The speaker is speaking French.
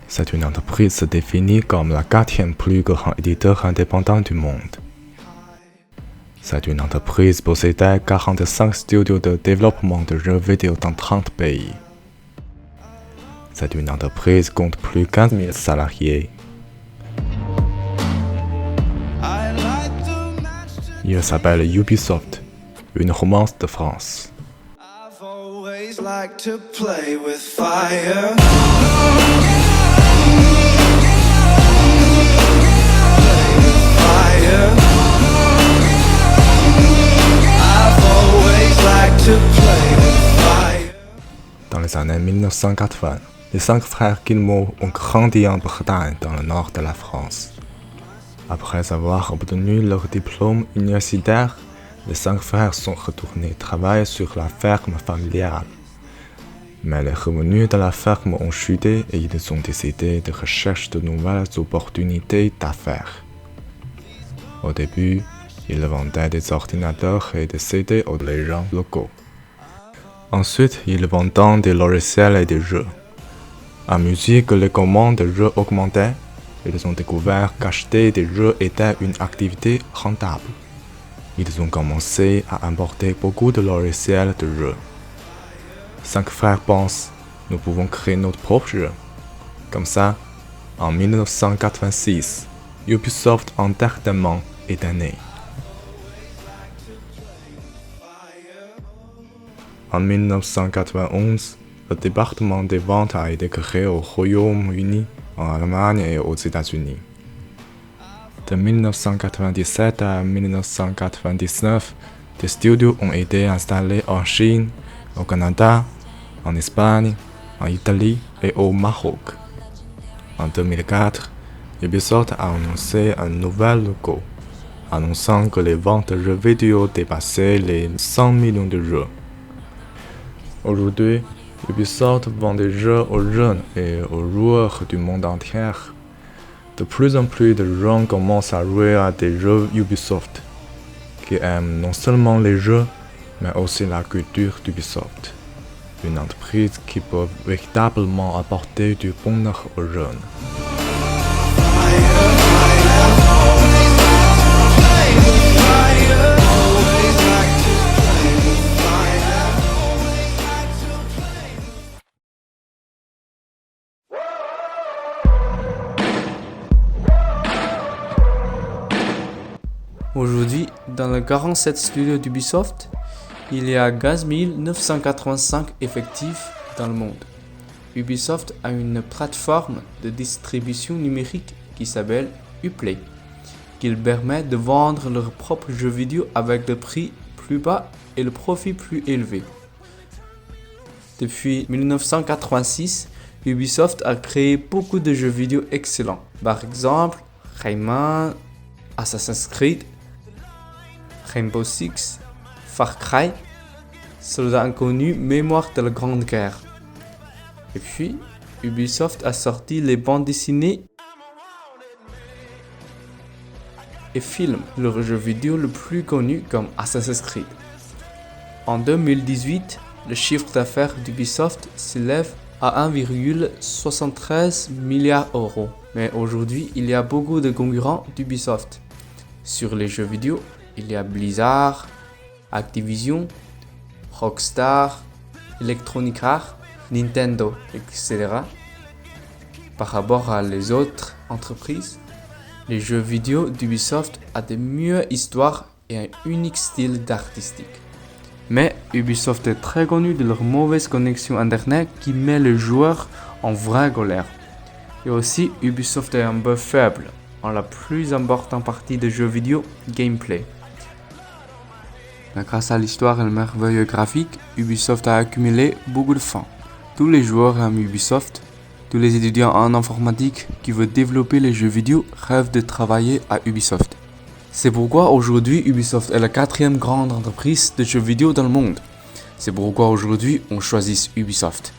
C'est une entreprise se définit comme la 4e plus grand éditeur indépendant du monde. C'est une entreprise possédant 45 studios de développement de jeux vidéo dans 30 pays. C'est une entreprise qui compte plus de 15 000 salariés. Il s'appelle Ubisoft, une romance de France. Dans les années 1980, les 5 frères Guillemot ont grandi en Bretagne, dans le nord de la France. Après avoir obtenu leur diplôme universitaire, les 5 frères sont retournés travailler sur la ferme familiale. Mais les revenus de la ferme ont chuté et ils ont décidé de rechercher de nouvelles opportunités d'affaires. Au début, ils vendaient des ordinateurs et des CD aux gens locaux. Ensuite, ils vendaient des logiciels et des jeux. À mesure que les commandes de jeux augmentaient, ils ont découvert qu'acheter des jeux était une activité rentable. Ils ont commencé à importer beaucoup de logiciels de jeux. 5 frères pensent, nous pouvons créer notre propre jeu. Comme ça, en 1986, Ubisoft Entertainment est né. En 1991, le département des ventes a été créé au Royaume-Uni, en Allemagne et aux États-Unis. De 1997 à 1999, des studios ont été installés en Chine, au Canada, en Espagne, en Italie et au Maroc. En 2004, Ubisoft a annoncé un nouvel logo, annonçant que les ventes de jeux vidéo dépassaient les 100 millions de jeux. Aujourd'hui, Ubisoft vend des jeux aux jeunes et aux joueurs du monde entier. De plus en plus de gens commencent à jouer à des jeux Ubisoft, qui aiment non seulement les jeux, mais aussi la culture d'Ubisoft, une entreprise qui peut véritablement apporter du bonheur aux jeunes. Aujourd'hui, dans le 47 studio d'Ubisoft, il y a 15 985 effectifs dans le monde. Ubisoft a une plateforme de distribution numérique qui s'appelle Uplay, qui permet de vendre leurs propres jeux vidéo avec le prix plus bas et le profit plus élevé. Depuis 1986, Ubisoft a créé beaucoup de jeux vidéo excellents. Par exemple, Rayman, Assassin's Creed, Rainbow Six, Far Cry, Soldat Inconnu, Mémoire de la Grande Guerre. Et puis, Ubisoft a sorti les bandes dessinées et films, leurs jeux vidéo le plus connu comme Assassin's Creed. En 2018, le chiffre d'affaires d'Ubisoft s'élève à 1,73 milliard d'euros. Mais aujourd'hui, il y a beaucoup de concurrents d'Ubisoft. Sur les jeux vidéo, il y a Blizzard, Activision, Rockstar, Electronic Arts, Nintendo, etc. Par rapport à les autres entreprises, les jeux vidéo d'Ubisoft ont de meilleures histoires et un unique style d'artistique. Mais Ubisoft est très connu de leur mauvaise connexion internet qui met les joueurs en vraie colère. Et aussi, Ubisoft est un peu faible en la plus importante partie des jeux vidéo, gameplay. Mais grâce à l'histoire et le merveilleux graphique, Ubisoft a accumulé beaucoup de fans. Tous les joueurs aiment Ubisoft. Tous les étudiants en informatique qui veulent développer les jeux vidéo rêvent de travailler à Ubisoft. C'est pourquoi aujourd'hui Ubisoft est la 4e grande entreprise de jeux vidéo dans le monde. C'est pourquoi aujourd'hui on choisit Ubisoft.